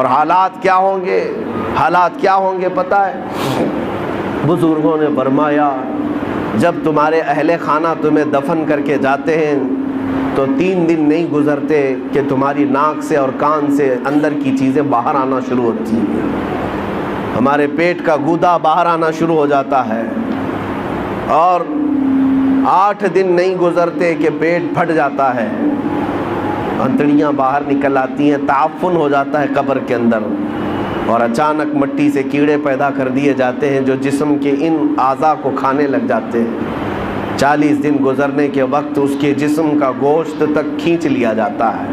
اور حالات کیا ہوں گے، حالات کیا ہوں گے پتہ ہے؟ بزرگوں نے فرمایا جب تمہارے اہل خانہ تمہیں دفن کر کے جاتے ہیں تو 3 دن نہیں گزرتے کہ تمہاری ناک سے اور کان سے اندر کی چیزیں باہر آنا شروع ہوتی ہیں، ہمارے پیٹ کا گودا باہر آنا شروع ہو جاتا ہے، اور 8 دن نہیں گزرتے کہ پیٹ پھٹ جاتا ہے، انتڑیاں باہر نکل آتی ہیں، تعفن ہو جاتا ہے قبر کے اندر، اور اچانک مٹی سے کیڑے پیدا کر دیے جاتے ہیں جو جسم کے ان اعضاء کو کھانے لگ جاتے ہیں۔ 40 دن گزرنے کے وقت اس کے جسم کا گوشت تک کھینچ لیا جاتا ہے۔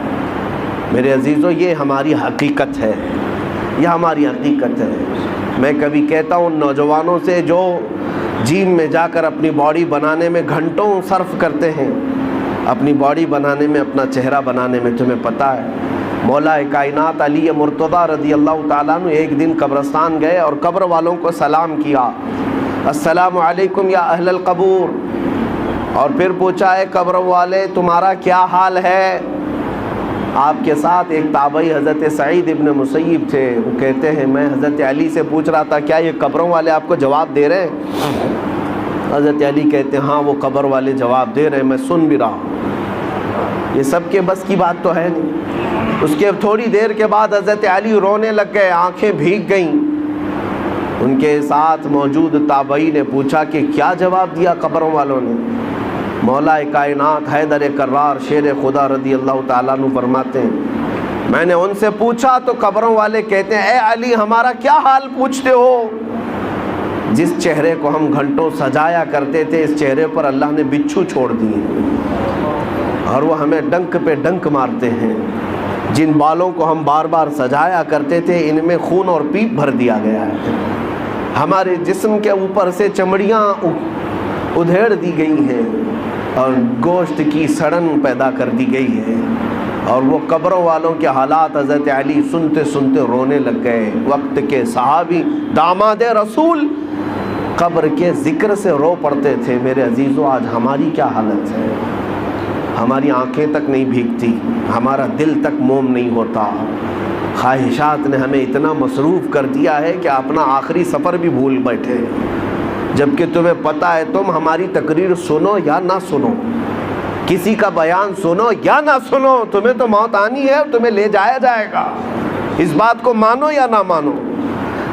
میرے عزیزو، یہ ہماری حقیقت ہے، یہ ہماری حقیقت ہے۔ میں کبھی کہتا ہوں نوجوانوں سے جو جیم میں جا کر اپنی باڈی بنانے میں گھنٹوں صرف کرتے ہیں، اپنی باڈی بنانے میں، اپنا چہرہ بنانے میں، تمہیں پتہ ہے مولا کائنات علی مرتضیٰ رضی اللہ تعالیٰ عنہ ایک دن قبرستان گئے اور قبر والوں کو سلام کیا، السلام علیکم یا اہل القبور، اور پھر پوچھا ہے قبر والے تمہارا کیا حال ہے؟ آپ کے ساتھ ایک تابعی حضرت سعید ابن مسیب تھے، وہ کہتے ہیں میں حضرت علی سے پوچھ رہا تھا کیا یہ قبروں والے آپ کو جواب دے رہے ہیں؟ حضرت علی کہتے ہیں ہاں وہ قبر والے جواب دے رہے ہیں، میں سن بھی رہا ہوں۔ یہ سب کے بس کی بات تو ہے نہیں۔ اس کے تھوڑی دیر کے بعد حضرت علی رونے لگ گئے، آنکھیں بھیگ گئیں۔ ان کے ساتھ موجود تابعی نے پوچھا کہ کیا جواب دیا قبروں والوں نے؟ مولا کائنات حیدر کرار شیر خدا رضی اللہ تعالیٰ عنہ فرماتے ہیں میں نے ان سے پوچھا تو قبروں والے کہتے ہیں اے علی ہمارا کیا حال پوچھتے ہو؟ جس چہرے کو ہم گھنٹوں سجایا کرتے تھے اس چہرے پر اللہ نے بچھو چھوڑ دیے اور وہ ہمیں ڈنک پہ ڈنک مارتے ہیں۔ جن بالوں کو ہم بار بار سجایا کرتے تھے ان میں خون اور پیپ بھر دیا گیا ہے، ہمارے جسم کے اوپر سے چمڑیاں ادھیڑ دی گئی ہیں اور گوشت کی سڑن پیدا کر دی گئی ہے، اور وہ قبروں والوں کے حالات حضرت علی سنتے سنتے رونے لگ گئے۔ وقت کے صحابی داماد رسول قبر کے ذکر سے رو پڑتے تھے۔ میرے عزیزو، آج ہماری کیا حالت ہے؟ ہماری آنکھیں تک نہیں بھیگتی، ہمارا دل تک موم نہیں ہوتا، خواہشات نے ہمیں اتنا مصروف کر دیا ہے کہ اپنا آخری سفر بھی بھول بیٹھے، جبکہ تمہیں پتہ ہے تم ہماری تقریر سنو یا نہ سنو، کسی کا بیان سنو یا نہ سنو، تمہیں تو موت آنی ہے، تمہیں لے جایا جائے گا، اس بات کو مانو یا نہ مانو۔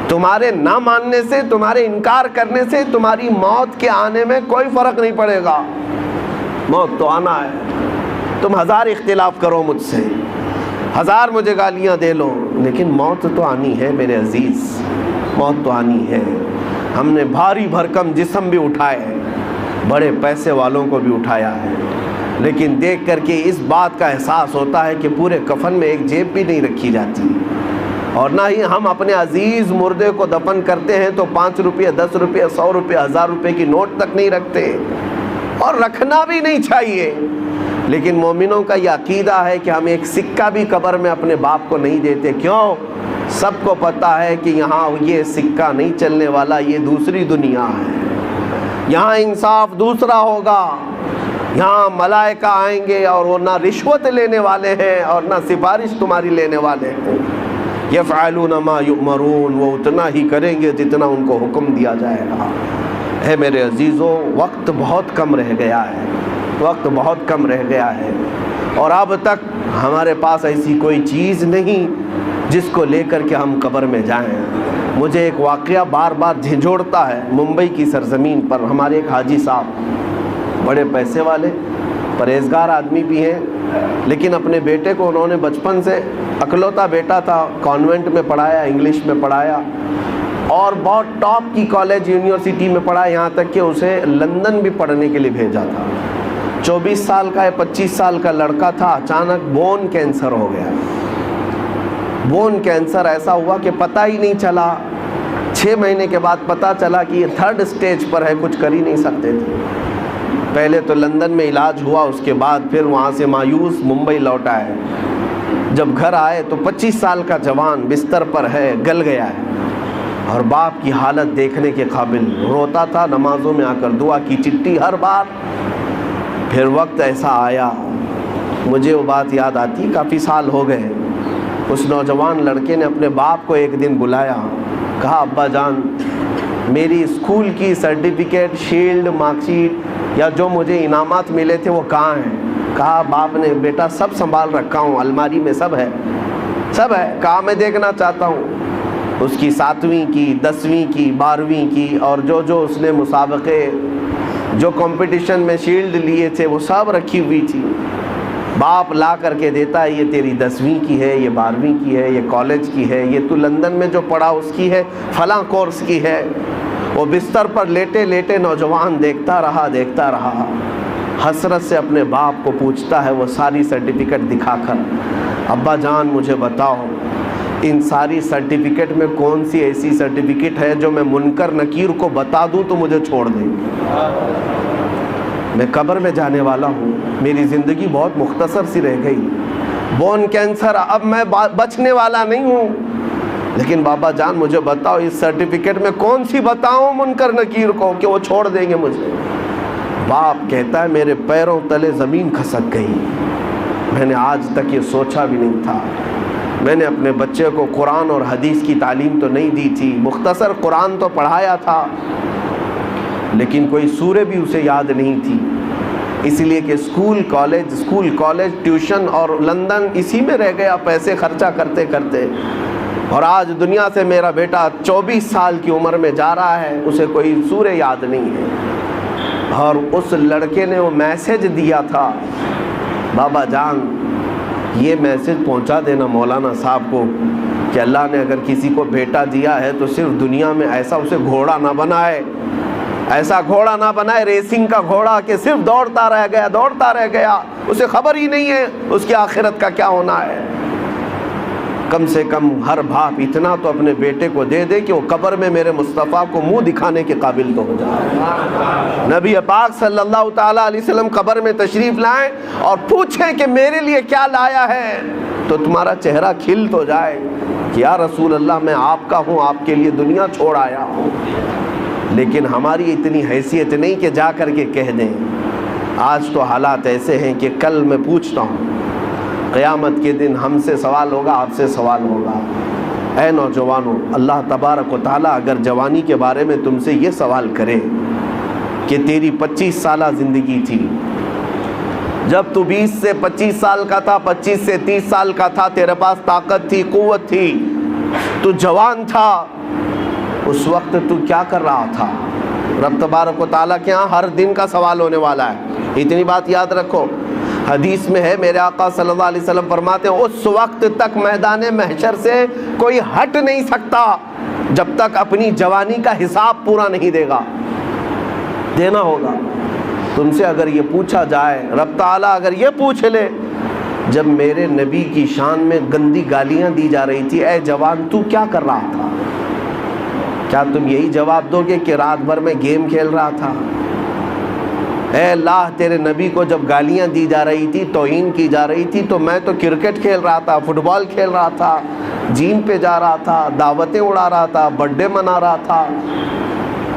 تمہارے نہ ماننے سے، تمہارے انکار کرنے سے تمہاری موت کے آنے میں کوئی فرق نہیں پڑے گا، موت تو آنا ہے۔ تم 1000 اختلاف کرو مجھ سے، 1000 مجھے گالیاں دے لو، لیکن موت تو آنی ہے میرے عزیز، موت تو آنی ہے۔ ہم نے بھاری بھرکم جسم بھی اٹھائے ہیں، بڑے پیسے والوں کو بھی اٹھایا ہے، لیکن دیکھ کر کے اس بات کا احساس ہوتا ہے کہ پورے کفن میں ایک جیب بھی نہیں رکھی جاتی، اور نہ ہی ہم اپنے عزیز مردے کو دفن کرتے ہیں تو 5 روپے 10 روپے 100 روپے 1000 روپے کی نوٹ تک نہیں رکھتے، اور رکھنا بھی نہیں چاہیے۔ لیکن مومنوں کا یہ عقیدہ ہے کہ ہم ایک سکہ بھی قبر میں اپنے باپ کو نہیں دیتے، کیوں؟ سب کو پتہ ہے کہ یہاں یہ سکہ نہیں چلنے والا، یہ دوسری دنیا ہے، یہاں انصاف دوسرا ہوگا، یہاں ملائکہ آئیں گے اور وہ نہ رشوت لینے والے ہیں اور نہ سفارش تمہاری لینے والے ہیں، یفعلون ما یؤمرون، وہ اتنا ہی کریں گے جتنا ان کو حکم دیا جائے گا۔ اے میرے عزیزو، وقت بہت کم رہ گیا ہے، وقت بہت کم رہ گیا ہے، اور اب تک ہمارے پاس ایسی کوئی چیز نہیں جس کو لے کر کے ہم قبر میں جائیں۔ مجھے ایک واقعہ بار بار جھنجھوڑتا ہے۔ ممبئی کی سرزمین پر ہمارے ایک حاجی صاحب، بڑے پیسے والے، پرہیزگار آدمی بھی ہیں، لیکن اپنے بیٹے کو انہوں نے بچپن سے، اکلوتا بیٹا تھا، کانوینٹ میں پڑھایا، انگلش میں پڑھایا، اور بہت ٹاپ کی کالج یونیورسٹی میں پڑھا، یہاں تک کہ اسے لندن بھی پڑھنے کے لیے بھیجا تھا۔ 24 سال کا یا 25 سال کا لڑکا تھا، اچانک بون کینسر ہو گیا۔ بون کینسر ایسا ہوا کہ پتہ ہی نہیں چلا، 6 مہینے کے بعد پتہ چلا کہ یہ 3rd سٹیج پر ہے، کچھ کر ہی نہیں سکتے تھے۔ پہلے تو لندن میں علاج ہوا، اس کے بعد پھر وہاں سے مایوس ممبئی لوٹ آئے۔ جب گھر آئے تو 25 سال کا جوان بستر پر ہے، گل گیا ہے، اور باپ کی حالت دیکھنے کے قابل، روتا تھا، نمازوں میں آ کر دعا کی چٹھی ہر بار۔ پھر وقت ایسا آیا، مجھے وہ بات یاد آتی، کافی سال ہو گئے، اس نوجوان لڑکے نے اپنے باپ کو ایک دن بلایا، کہا ابا جان میری اسکول کی سرٹیفکیٹ، شیلڈ، مارک شیٹ یا جو مجھے انعامات ملے تھے وہ کہاں ہیں؟ کہا باپ نے بیٹا سب سنبھال رکھا ہوں، الماری میں سب ہے، سب ہے۔ کہا میں دیکھنا چاہتا ہوں۔ اس کی 7ویں کی، 10ویں کی، 12ویں کی اور جو اس نے مسابقے، جو کمپٹیشن میں شیلڈ لیے تھے وہ سب رکھی ہوئی تھی۔ باپ لا کر کے دیتا ہے، یہ تیری 10ویں کی ہے، یہ 12ویں کی ہے، یہ کالج کی ہے، یہ تو لندن میں جو پڑھا اس کی ہے، فلاں کورس کی ہے۔ وہ بستر پر لیٹے لیٹے نوجوان دیکھتا رہا، حسرت سے اپنے باپ کو پوچھتا ہے وہ ساری سرٹیفکیٹ دکھا کر، ابا جان مجھے بتاؤ ان ساری سرٹیفکیٹ میں کون سی ایسی سرٹیفکیٹ ہے جو میں منکر نکیر کو بتا دوں تو مجھے چھوڑ دیں؟ میں قبر میں جانے والا ہوں، میری زندگی بہت مختصر سی رہ گئی، بون کینسر، اب میں بچنے والا نہیں ہوں، لیکن بابا جان مجھے بتاؤ اس سرٹیفکیٹ میں کون سی بتاؤں منکر نکیر کو کہ وہ چھوڑ دیں گے مجھے؟ باپ کہتا ہے میرے پیروں تلے زمین کھسک گئی، میں نے آج تک یہ سوچا بھی نہیں تھا۔ میں نے اپنے بچے کو قرآن اور حدیث کی تعلیم تو نہیں دی تھی، مختصر قرآن تو پڑھایا تھا، لیکن کوئی سورہ بھی اسے یاد نہیں تھی، اس لیے کہ اسکول کالج ٹیوشن اور لندن اسی میں رہ گیا پیسے خرچہ کرتے کرتے۔ اور آج دنیا سے میرا بیٹا 24 سال کی عمر میں جا رہا ہے، اسے کوئی سورہ یاد نہیں ہے۔ اور اس لڑکے نے وہ میسج دیا تھا، بابا جان یہ میسج پہنچا دینا مولانا صاحب کو کہ اللہ نے اگر کسی کو بیٹا دیا ہے تو صرف دنیا میں ایسا اسے گھوڑا نہ بنائے، ایسا گھوڑا نہ بنائے ریسنگ کا گھوڑا کہ صرف دوڑتا رہ گیا، اسے خبر ہی نہیں ہے اس کی آخرت کا کیا ہونا ہے۔ کم سے کم ہر باپ اتنا تو اپنے بیٹے کو دے دے کہ وہ قبر میں میرے مصطفیٰ کو منہ دکھانے کے قابل تو ہو جائے۔ نبی پاک صلی اللہ تعالیٰ علیہ وسلم قبر میں تشریف لائیں اور پوچھیں کہ میرے لیے کیا لایا ہے، تو تمہارا چہرہ کھل تو جائے کہ یا رسول اللہ میں آپ کا ہوں، آپ کے لیے دنیا چھوڑ آیا ہوں۔ لیکن ہماری اتنی حیثیت نہیں کہ جا کر کے کہہ دیں۔ آج تو حالات ایسے ہیں کہ کل میں پوچھتا ہوں، قیامت کے دن ہم سے سوال ہوگا، آپ سے سوال ہوگا۔ اے نوجوانوں، اللہ تبارک و تعالیٰ اگر جوانی کے بارے میں تم سے یہ سوال کرے کہ تیری 25 سالہ زندگی تھی، جب تو 20 سے 25 سال کا تھا، 25 سے 30 سال کا تھا، تیرے پاس طاقت تھی، قوت تھی، تو جوان تھا، اس وقت تو کیا کر رہا تھا؟ رب تبارک و تعالیٰ کے ہاں ہر دن کا سوال ہونے والا ہے، اتنی بات یاد رکھو۔ حدیث میں ہے میرے آقا صلی اللہ علیہ وسلم فرماتے ہیں اس وقت تک میدان محشر سے کوئی ہٹ نہیں سکتا جب تک اپنی جوانی کا حساب پورا نہیں دے گا، دینا ہوگا۔ تم سے اگر یہ پوچھا جائے، رب تعالیٰ اگر یہ پوچھ لے جب میرے نبی کی شان میں گندی گالیاں دی جا رہی تھی، اے جوان تو کیا کر رہا تھا؟ کیا تم یہی جواب دو گے کہ رات بھر میں گیم کھیل رہا تھا؟ اے اللہ تیرے نبی کو جب گالیاں دی جا رہی تھی، توہین کی جا رہی تھی، تو میں تو کرکٹ کھیل رہا تھا، فٹ بال کھیل رہا تھا، جیم پہ جا رہا تھا، دعوتیں اڑا رہا تھا، برتھ ڈے منا رہا تھا،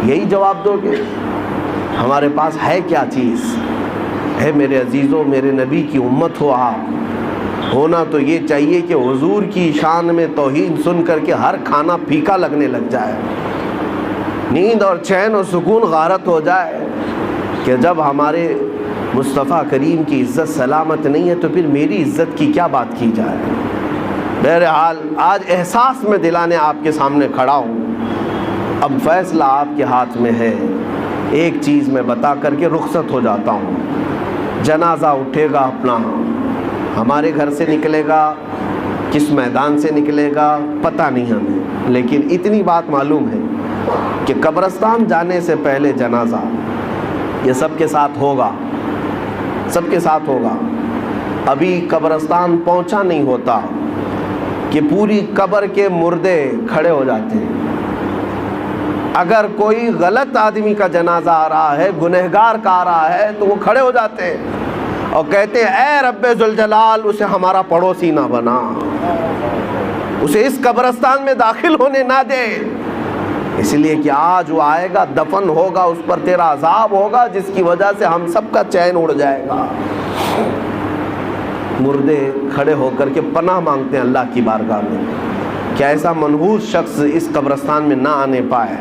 یہی جواب دو گے؟ ہمارے پاس ہے کیا چیز؟ اے میرے عزیزوں، میرے نبی کی امت ہو آپ، ہونا تو یہ چاہیے کہ حضور کی شان میں توہین سن کر کے ہر کھانا پھیکا لگنے لگ جائے، نیند اور چین اور سکون غارت ہو جائے کہ جب ہمارے مصطفیٰ کریم کی عزت سلامت نہیں ہے تو پھر میری عزت کی کیا بات کی جائے۔ بہرحال آج احساس میں دلانے آپ کے سامنے کھڑا ہوں، اب فیصلہ آپ کے ہاتھ میں ہے۔ ایک چیز میں بتا کر کے رخصت ہو جاتا ہوں، جنازہ اٹھے گا اپنا، ہمارے گھر سے نکلے گا، کس میدان سے نکلے گا پتہ نہیں ہمیں، لیکن اتنی بات معلوم ہے کہ قبرستان جانے سے پہلے جنازہ یہ سب کے ساتھ ہوگا، سب کے ساتھ ہوگا۔ ابھی قبرستان پہنچا نہیں ہوتا کہ پوری قبر کے مردے کھڑے ہو جاتے ہیں۔ اگر کوئی غلط آدمی کا جنازہ آ رہا ہے، گنہگار کا آ رہا ہے، تو وہ کھڑے ہو جاتے ہیں اور کہتے ہیں اے رب ذوالجلال اسے ہمارا پڑوسی نہ بنا، اسے اس قبرستان میں داخل ہونے نہ دے، اس لیے کہ آج وہ آئے گا، دفن ہوگا، اس پر تیرا عذاب ہوگا جس کی وجہ سے ہم سب کا چین اڑ جائے گا۔ مردے کھڑے ہو کر کے پناہ مانگتے ہیں اللہ کی بارگاہ میں کہ ایسا منحوس شخص اس قبرستان میں نہ آنے پائے.